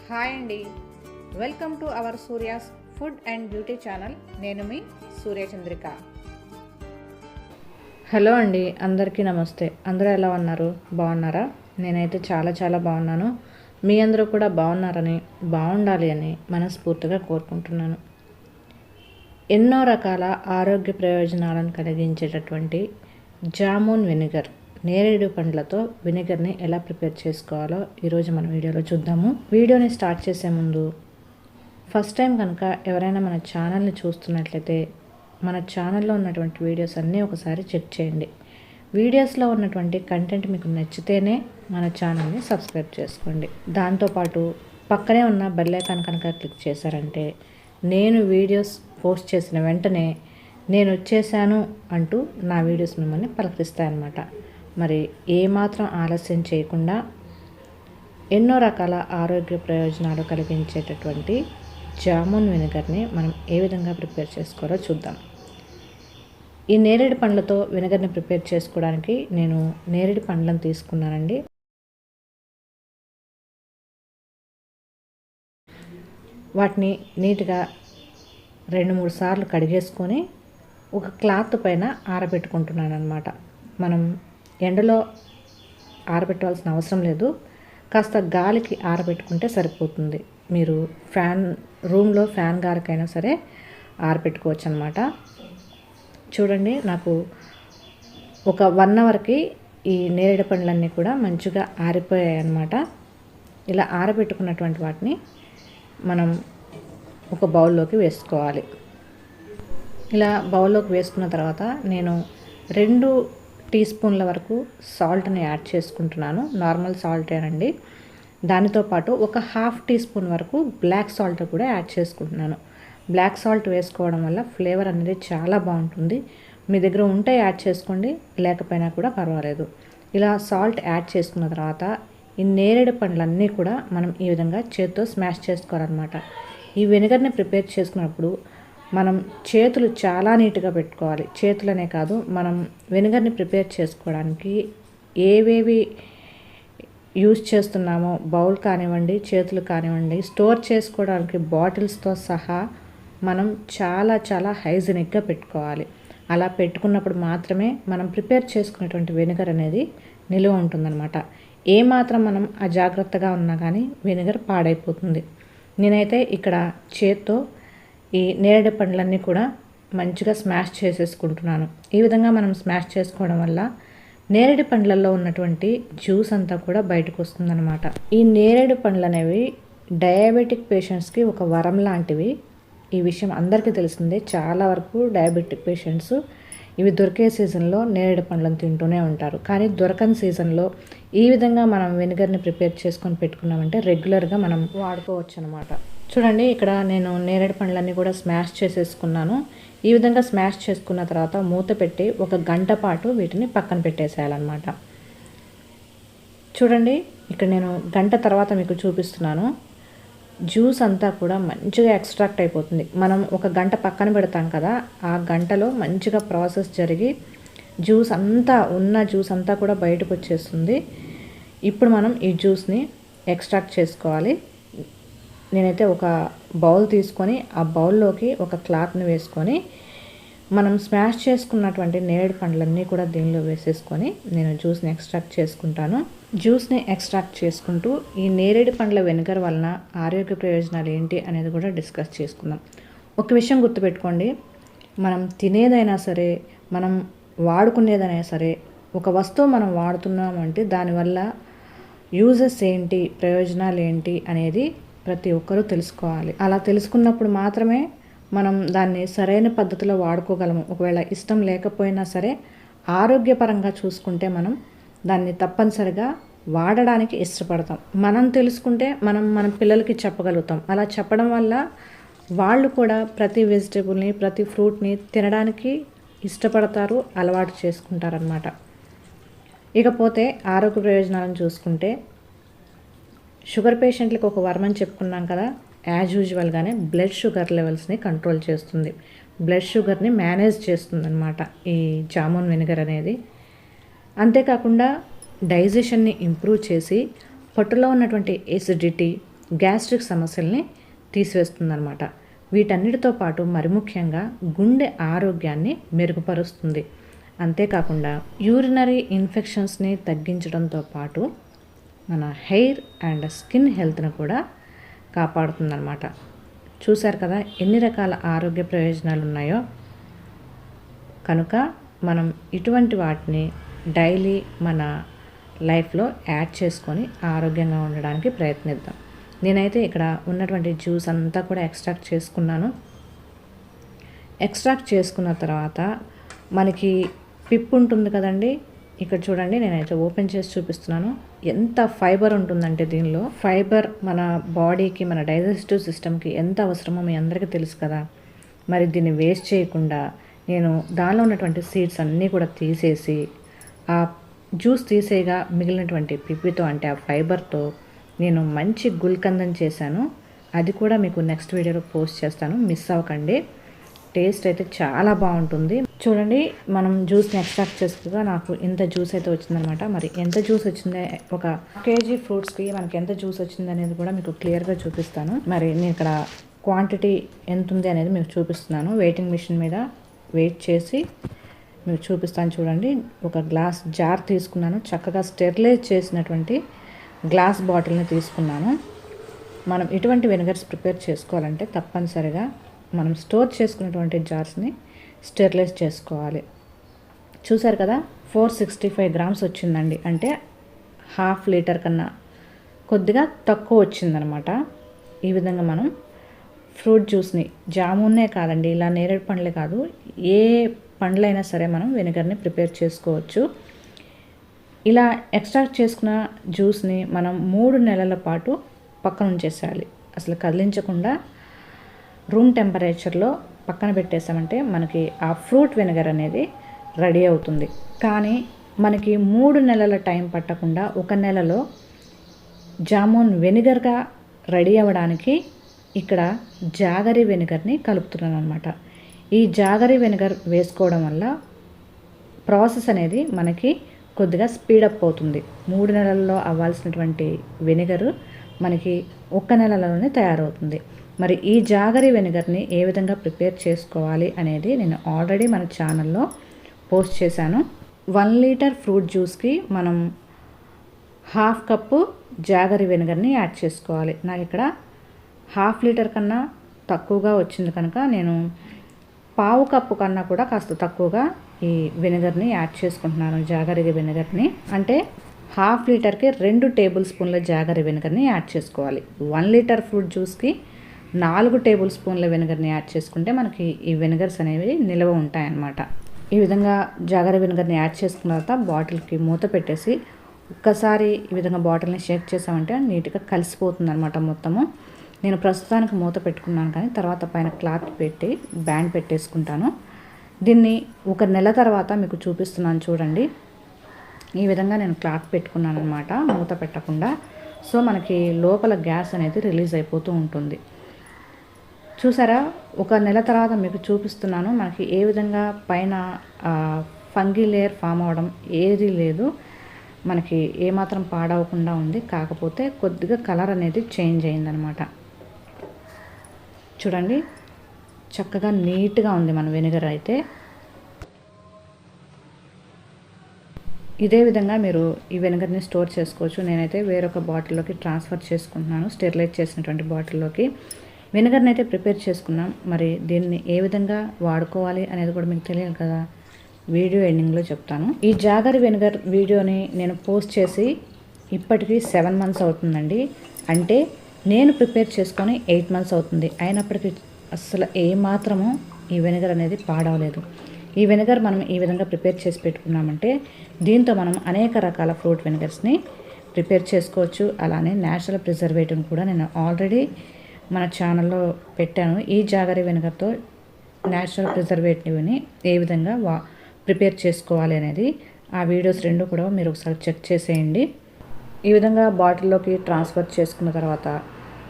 Hi అండి, welcome to our Surya's food and beauty channel. నేను మీ Suryachandrika. Hello అండి, అందరికీ నమస్తే. అందరూ ఎలా ఉన్నారు? బాగున్నారా? నేనైతే చాలా బాగున్నాను. మీ అందరూ కూడా బాగున్నారని, బాగుండాలి అని మనస్ఫూర్తిగా కోరుకుంటున్నాను. ఎన్నో రకాల ఆరోగ్య ప్రయోజనాలను కలిగించేటటువంటి జామున్ వెనిగర్, నేరేడు పండ్లతో వెనిగర్ని ఎలా ప్రిపేర్ చేసుకోవాలో ఈరోజు మన వీడియోలో చూద్దాము. వీడియోని స్టార్ట్ చేసే ముందు ఫస్ట్ టైం కనుక ఎవరైనా మన ఛానల్ని చూస్తున్నట్లయితే మన ఛానల్లో ఉన్నటువంటి వీడియోస్ అన్నీ ఒకసారి చెక్ చేయండి. వీడియోస్లో ఉన్నటువంటి కంటెంట్ మీకు నచ్చితేనే మన ఛానల్ని సబ్స్క్రైబ్ చేసుకోండి. దాంతోపాటు పక్కనే ఉన్న బెల్ ఐకాన్ కనుక క్లిక్ చేశారంటే నేను వీడియోస్ పోస్ట్ చేసిన వెంటనే నేను వచ్చేసాను అంటూ నా వీడియోస్ మిమ్మల్ని పలకరిస్తాయన్నమాట. మరి ఏమాత్రం ఆలస్యం చేయకుండా ఎన్నో రకాల ఆరోగ్య ప్రయోజనాలు కలిగించేటటువంటి జామున్ వెనిగర్ని మనం ఏ విధంగా ప్రిపేర్ చేసుకోవాలో చూద్దాం. ఈ నేరేడు పండ్లతో వెనిగర్ని ప్రిపేర్ చేసుకోవడానికి నేను నేరేడు పండ్లను తీసుకున్నానండి. వాటిని నీట్గా 2-3 సార్లు కడిగేసుకొని ఒక క్లాత్ పైన ఆరబెట్టుకుంటున్నాను అన్నమాట. మనం ఎండలో ఆరబెట్టవలసిన అవసరం లేదు, కాస్త గాలికి ఆరబెట్టుకుంటే సరిపోతుంది. మీరు రూమ్లో ఫ్యాన్ గాలికైనా సరే ఆరబెట్టుకోవచ్చు అన్నమాట. చూడండి, నాకు ఒక 1 అవర్కి ఈ నేరేడు పండ్లన్నీ కూడా మంచిగా ఆరిపోయాయి అన్నమాట. ఇలా ఆరబెట్టుకున్నటువంటి వాటిని మనం ఒక బౌల్లోకి వేసుకోవాలి. ఇలా బౌల్లోకి వేసుకున్న తర్వాత నేను 2 టీ స్పూన్ల వరకు సాల్ట్ని యాడ్ చేసుకుంటున్నాను. నార్మల్ సాల్టేనండి. దానితో పాటు ఒక 1/2 టీ స్పూన్ వరకు బ్లాక్ సాల్ట్ కూడా యాడ్ చేసుకుంటున్నాను. బ్లాక్ సాల్ట్ వేసుకోవడం వల్ల ఫ్లేవర్ అనేది చాలా బాగుంటుంది. మీ దగ్గర ఉంటే యాడ్ చేసుకోండి, లేకపోయినా కూడా పర్వాలేదు. ఇలా సాల్ట్ యాడ్ చేసుకున్న తర్వాత ఈ నేరేడు పండ్లన్నీ కూడా మనం ఈ విధంగా చేతితో స్మాష్ చేసుకోవాలన్నమాట. ఈ వెనిగర్ని ప్రిపేర్ చేసుకున్నప్పుడు మనం చేతులు చాలా నీట్గా పెట్టుకోవాలి. చేతులనే కాదు, మనం వెనిగర్ని ప్రిపేర్ చేసుకోవడానికి ఏవేవి యూజ్ చేస్తున్నామో, బౌల్ కానివ్వండి, చేతులు కానివ్వండి, స్టోర్ చేసుకోవడానికి బాటిల్స్తో సహా మనం చాలా హైజీనిక్గా పెట్టుకోవాలి. అలా పెట్టుకున్నప్పుడు మాత్రమే మనం ప్రిపేర్ చేసుకునేటువంటి వెనిగర్ అనేది నిలువ ఉంటుందన్నమాట. ఏమాత్రం మనం అజాగ్రత్తగా ఉన్నా కానీ వెనిగర్ పాడైపోతుంది. నేనైతే ఇక్కడ చేత్తో ఈ నేరేడు పండ్లన్నీ కూడా మంచిగా స్మాష్ చేసేసుకుంటున్నాను. ఈ విధంగా మనం స్మాష్ చేసుకోవడం వల్ల నేరేడు పండ్లలో ఉన్నటువంటి జ్యూస్ అంతా కూడా బయటకు వస్తుందన్నమాట. ఈ నేరేడు పండ్లు అనేవి డయాబెటిక్ పేషెంట్స్కి ఒక వరం లాంటివి. ఈ విషయం అందరికీ తెలిసిందే. చాలా వరకు డయాబెటిక్ పేషెంట్స్ ఇవి దొరికే సీజన్లో నేరేడు పండ్లను తింటూనే ఉంటారు. కానీ దొరకని సీజన్లో ఈ విధంగా మనం వెనిగర్ని ప్రిపేర్ చేసుకొని పెట్టుకున్నామంటే రెగ్యులర్గా మనం వాడుకోవచ్చు అనమాట. చూడండి, ఇక్కడ నేను నేరేడు పండ్లన్నీ కూడా స్మాష్ చేసేసుకున్నాను. ఈ విధంగా స్మాష్ చేసుకున్న తర్వాత మూత పెట్టి 1 గంట పాటు వీటిని పక్కన పెట్టేసేయాలన్నమాట. చూడండి, ఇక్కడ నేను గంట తర్వాత మీకు చూపిస్తున్నాను. జ్యూస్ అంతా కూడా మంచిగా ఎక్స్ట్రాక్ట్ అయిపోతుంది. మనం 1 గంట పక్కన పెడతాం కదా, ఆ గంటలో మంచిగా ప్రాసెస్ జరిగి జ్యూస్ అంతా కూడా బయటకు వచ్చేస్తుంది. ఇప్పుడు మనం ఈ జ్యూస్ని ఎక్స్ట్రాక్ట్ చేసుకోవాలి. నేనైతే ఒక బౌల్ తీసుకొని ఆ బౌల్లోకి ఒక క్లాత్ని వేసుకొని మనం స్మాష్ చేసుకున్నటువంటి నేరేడు పండ్లన్నీ కూడా దీనిలో వేసేసుకొని నేను జ్యూస్ని ఎక్స్ట్రాక్ట్ చేసుకుంటాను. జ్యూస్ని ఎక్స్ట్రాక్ట్ చేసుకుంటూ ఈ నేరేడు పండ్ల వెనిగర్ వలన ఆరోగ్య ప్రయోజనాలు ఏంటి అనేది కూడా డిస్కస్ చేసుకుందాం. ఒక విషయం గుర్తుపెట్టుకోండి, మనం తినేదైనా సరే, మనం వాడుకునేదైనా సరే, ఒక వస్తువు మనం వాడుతున్నామంటే దానివల్ల యూజెస్ ఏంటి, ప్రయోజనాలు ఏంటి అనేది ప్రతి ఒక్కరూ తెలుసుకోవాలి. అలా తెలుసుకున్నప్పుడు మాత్రమే మనం దాన్ని సరైన పద్ధతిలో వాడుకోగలము. ఒకవేళ ఇష్టం లేకపోయినా సరే ఆరోగ్యపరంగా చూసుకుంటే మనం దాన్ని తప్పనిసరిగా వాడడానికి ఇష్టపడతాం. మనం తెలుసుకుంటే మనం మన పిల్లలకి చెప్పగలుగుతాం. అలా చెప్పడం వల్ల వాళ్ళు కూడా ప్రతి వెజిటేబుల్ని, ప్రతి ఫ్రూట్ని తినడానికి ఇష్టపడతారు, అలవాటు చేసుకుంటారనమాట. ఇకపోతే ఆరోగ్య ప్రయోజనాలను చూసుకుంటే షుగర్ పేషెంట్లకు ఒక వరం అని చెప్పుకున్నాం కదా. యాజ్ యూజువల్గానే బ్లడ్ షుగర్ లెవెల్స్ని కంట్రోల్ చేస్తుంది, బ్లడ్ షుగర్ని మేనేజ్ చేస్తుంది అన్నమాట ఈ జామున్ వెనిగర్ అనేది. అంతేకాకుండా డైజెషన్ని ఇంప్రూవ్ చేసి పొట్టలో ఉన్నటువంటి ఎసిడిటీ, గ్యాస్ట్రిక్ సమస్యల్ని తీసివేస్తుందన్నమాట. వీటన్నిటితో పాటు మరి ముఖ్యంగా గుండె ఆరోగ్యాన్ని మెరుగుపరుస్తుంది. అంతేకాకుండా యూరినరీ ఇన్ఫెక్షన్స్ని తగ్గించడంతో పాటు మన హెయిర్ అండ్ స్కిన్ హెల్త్ను కూడా కాపాడుతుందన్నమాట. చూశారు కదా ఎన్ని రకాల ఆరోగ్య ప్రయోజనాలు ఉన్నాయో. కనుక మనం ఇటువంటి వాటిని డైలీ మన లైఫ్లో యాడ్ చేసుకొని ఆరోగ్యంగా ఉండడానికి ప్రయత్నిద్దాం. నేనైతే ఇక్కడ ఉన్నటువంటి జ్యూస్ అంతా కూడా ఎక్స్ట్రాక్ట్ చేసుకున్నాను. ఎక్స్ట్రాక్ట్ చేసుకున్న తర్వాత మనకి పిప్ ఉంటుంది కదండి, ఇక్కడ చూడండి నేనైతే ఓపెన్ చేసి చూపిస్తున్నాను. ఎంత ఫైబర్ ఉంటుందంటే దీనిలో ఫైబర్ మన బాడీకి, మన డైజెస్టివ్ సిస్టమ్కి ఎంత అవసరమో మీ అందరికీ తెలుసు కదా. మరి దీన్ని వేస్ట్ చేయకుండా నేను దానిలో ఉన్నటువంటి సీడ్స్ అన్నీ కూడా తీసేసి ఆ జ్యూస్ తీసేగా మిగిలినటువంటి పిప్పితో అంటే ఆ ఫైబర్తో నేను మంచి గుల్కందం చేశాను. అది కూడా మీకు నెక్స్ట్ వీడియోలో పోస్ట్ చేస్తాను, మిస్ అవ్వకండి. టేస్ట్ అయితే చాలా బాగుంటుంది. చూడండి మనం జ్యూస్ని ఎక్స్ట్రాక్ట్ చేసుకోగా నాకు ఇంత జ్యూస్ అయితే వచ్చిందనమాట. మరి ఎంత జ్యూస్ వచ్చిందో, ఒక కేజీ ఫ్రూట్స్కి మనకి ఎంత జ్యూస్ వచ్చింది అనేది కూడా మీకు క్లియర్గా చూపిస్తాను. మరి నేను ఇక్కడ క్వాంటిటీ ఎంత ఉంది అనేది మీకు చూపిస్తున్నాను. వెయిటింగ్ మిషన్ మీద వెయిట్ చేసి మీకు చూపిస్తాను. చూడండి ఒక గ్లాస్ జార్ తీసుకున్నాను. చక్కగా స్టెరిలైజ్ చేసినటువంటి గ్లాస్ బాటిల్ని తీసుకున్నాను. మనం ఇటువంటి వెనిగర్స్ ప్రిపేర్ చేసుకోవాలంటే తప్పనిసరిగా మనం స్టోర్ చేసుకున్నటువంటి జార్స్ని స్టెరిలైజ్ చేసుకోవాలి. చూసారు కదా 465 గ్రామ్స్ వచ్చిందండి. అంటే హాఫ్ లీటర్ కన్నా కొద్దిగా తక్కువ వచ్చిందనమాట. ఈ విధంగా మనం ఫ్రూట్ జ్యూస్ని, జామున్నే కాదండి, ఇలా నేరేడు పండ్లే కాదు, ఏ పండ్లైనా సరే మనం వెనిగర్ని ప్రిపేర్ చేసుకోవచ్చు. ఇలా ఎక్స్ట్రాక్ట్ చేసుకున్న జ్యూస్ని మనం 3 నెలల పాటు పక్కన ఉంచేసేయాలి. అసలు కదిలించకుండా రూమ్ టెంపరేచర్లో పక్కన పెట్టేసామంటే మనకి ఆ ఫ్రూట్ వెనిగర్ అనేది రెడీ అవుతుంది. కానీ మనకి 3 నెలల టైం పట్టకుండా 1 నెలలో జామున్ వెనిగర్గా రెడీ అవ్వడానికి ఇక్కడ జాగరీ వెనిగర్ని కలుపుతున్నాను అనమాట. ఈ జాగరీ వెనిగర్ వేసుకోవడం వల్ల ప్రాసెస్ అనేది మనకి కొద్దిగా స్పీడప్ అవుతుంది. 3 నెలల్లో అవ్వాల్సినటువంటి వెనిగరు మనకి 1 నెలలోనే తయారవుతుంది. మరి ఈ జాగరీ వెనిగర్ని ఏ విధంగా ప్రిపేర్ చేసుకోవాలి అనేది నేను ఆల్రెడీ మన ఛానల్లో పోస్ట్ చేశాను. 1 లీటర్ ఫ్రూట్ జ్యూస్కి మనం హాఫ్ కప్పు జాగరీ వెనిగర్ని యాడ్ చేసుకోవాలి. నాకు ఇక్కడ హాఫ్ లీటర్ కన్నా తక్కువగా వచ్చింది కనుక నేను పావు కప్పు కన్నా కూడా కాస్త తక్కువగా ఈ వెనిగర్ని యాడ్ చేసుకుంటున్నాను, జాగరీ వెనిగర్ని. అంటే హాఫ్ లీటర్కి 2 టేబుల్ స్పూన్ల జాగరీ వెనిగర్ని యాడ్ చేసుకోవాలి. 1 లీటర్ ఫ్రూట్ జ్యూస్కి 4 టేబుల్ స్పూన్ల వెనిగర్ని యాడ్ చేసుకుంటే మనకి ఈ వెనిగర్స్ అనేవి నిల్వ ఉంటాయన్నమాట. ఈ విధంగా జాగరీ వెనిగర్ని యాడ్ చేసుకున్న తర్వాత బాటిల్కి మూత పెట్టేసి ఒక్కసారి ఈ విధంగా బాటిల్ని షేక్ చేసామంటే నీట్గా కలిసిపోతుంది అనమాట మొత్తము. నేను ప్రస్తుతానికి మూత పెట్టుకున్నాను, కానీ తర్వాత పైన క్లాత్ పెట్టి బ్యాండ్ పెట్టేసుకుంటాను. దీన్ని 1 నెల తర్వాత మీకు చూపిస్తున్నాను చూడండి. ఈ విధంగా నేను క్లాత్ పెట్టుకున్నాను అనమాట, మూత పెట్టకుండా. సో మనకి లోపల గ్యాస్ అనేది రిలీజ్ అయిపోతూ ఉంటుంది. చూసారా, 1 నెల తర్వాత మీకు చూపిస్తున్నాను మనకి ఏ విధంగా పైన ఫంగీ లేయర్ ఫామ్ అవ్వడం ఏది లేదు, మనకి ఏమాత్రం పాడవకుండా ఉంది. కాకపోతే కొద్దిగా కలర్ అనేది చేంజ్ అయిందనమాట. చూడండి చక్కగా నీట్గా ఉంది మన వెనిగర్ అయితే. ఇదే విధంగా మీరు ఈ వెనిగర్ని స్టోర్ చేసుకోవచ్చు. నేనైతే వేరొక బాటిల్లోకి ట్రాన్స్ఫర్ చేసుకుంటున్నాను, స్టెరిలైజ్ చేసినటువంటి బాటిల్లోకి. వెనిగర్ని అయితే ప్రిపేర్ చేసుకున్నాం. మరి దీన్ని ఏ విధంగా వాడుకోవాలి అనేది కూడా మీకు తెలియాలి కదా, వీడియో ఎండింగ్లో చెప్తాను. ఈ జాగరీ వెనిగర్ వీడియోని నేను పోస్ట్ చేసి ఇప్పటికీ 7 మంత్స్ అవుతుందండి. అంటే నేను ప్రిపేర్ చేసుకొని 8 మంత్స్ అవుతుంది. అయినప్పటికీ అసలు ఏమాత్రము ఈ వెనిగర్ అనేది పాడవలేదు. ఈ వెనిగర్ మనం ఈ విధంగా ప్రిపేర్ చేసి పెట్టుకున్నామంటే దీంతో మనం అనేక రకాల ఫ్రూట్ వెనిగర్స్ని ప్రిపేర్ చేసుకోవచ్చు. అలానే న్యాచురల్ ప్రిజర్వేటివ్ని కూడా నేను ఆల్రెడీ మన ఛానల్లో పెట్టాను. ఈ జాగరీ వెనిగర్తో న్యాచురల్ ప్రిజర్వేటివ్ని ఏ విధంగా ప్రిపేర్ చేసుకోవాలి అనేది ఆ వీడియోస్ 2 కూడా మీరు ఒకసారి చెక్ చేసేయండి. ఈ విధంగా బాటిల్లోకి ట్రాన్స్ఫర్ చేసుకున్న తర్వాత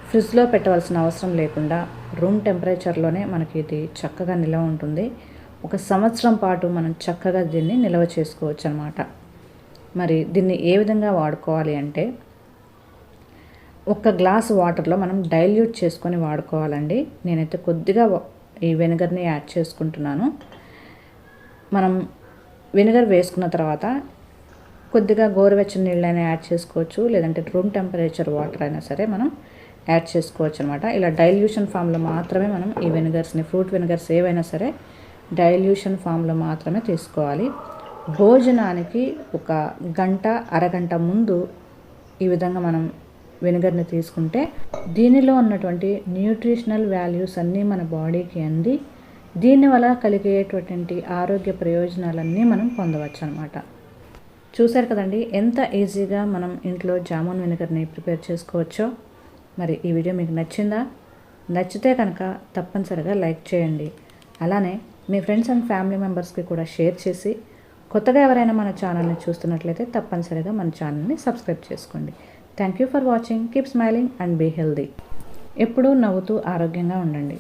ఫ్రిడ్జ్లో పెట్టవలసిన అవసరం లేకుండా రూమ్ టెంపరేచర్లోనే మనకి ఇది చక్కగా నిల్వ ఉంటుంది. 1 సంవత్సరం పాటు మనం చక్కగా దీన్ని నిల్వ చేసుకోవచ్చు అన్నమాట. మరి దీన్ని ఏ విధంగా వాడుకోవాలి అంటే ఒక గ్లాస్ వాటర్లో మనం డైల్యూట్ చేసుకొని వాడుకోవాలండి. నేనైతే కొద్దిగా ఈ వెనిగర్ని యాడ్ చేసుకుంటున్నాను. మనం వెనిగర్ వేసుకున్న తర్వాత కొద్దిగా గోరువెచ్చని నీళ్ళైనా యాడ్ చేసుకోవచ్చు, లేదంటే రూమ్ టెంపరేచర్ వాటర్ అయినా సరే మనం యాడ్ చేసుకోవచ్చు అనమాట. ఇలా డైల్యూషన్ ఫామ్లో మాత్రమే మనం ఈ వెనిగర్స్ని, ఫ్రూట్ వెనిగర్స్ ఏవైనా సరే డైల్యూషన్ ఫామ్లో మాత్రమే తీసుకోవాలి. భోజనానికి ఒక గంట అరగంట ముందు ఈ విధంగా మనం వెనిగర్ని తీసుకుంటే దీనిలో ఉన్నటువంటి న్యూట్రిషనల్ వాల్యూస్ అన్నీ మన బాడీకి అంది దీనివల్ల కలిగేటువంటి ఆరోగ్య ప్రయోజనాలన్నీ మనం పొందవచ్చు అనమాట. చూశారు కదండి ఎంత ఈజీగా మనం ఇంట్లో జామున్ వెనిగర్ని ప్రిపేర్ చేసుకోవచ్చో. మరి ఈ వీడియో మీకు నచ్చిందా? నచ్చితే కనుక తప్పనిసరిగా లైక్ చేయండి. అలానే మీ ఫ్రెండ్స్ అండ్ ఫ్యామిలీ మెంబర్స్కి కూడా షేర్ చేసి, కొత్తగా ఎవరైనా మన ఛానల్ని చూస్తున్నట్లయితే తప్పనిసరిగా మన ఛానల్ని సబ్స్క్రైబ్ చేసుకోండి. Thank you for watching. Keep smiling and be healthy. ఎప్పుడూ నవ్వుతూ ఆరోగ్యంగా ఉండండి.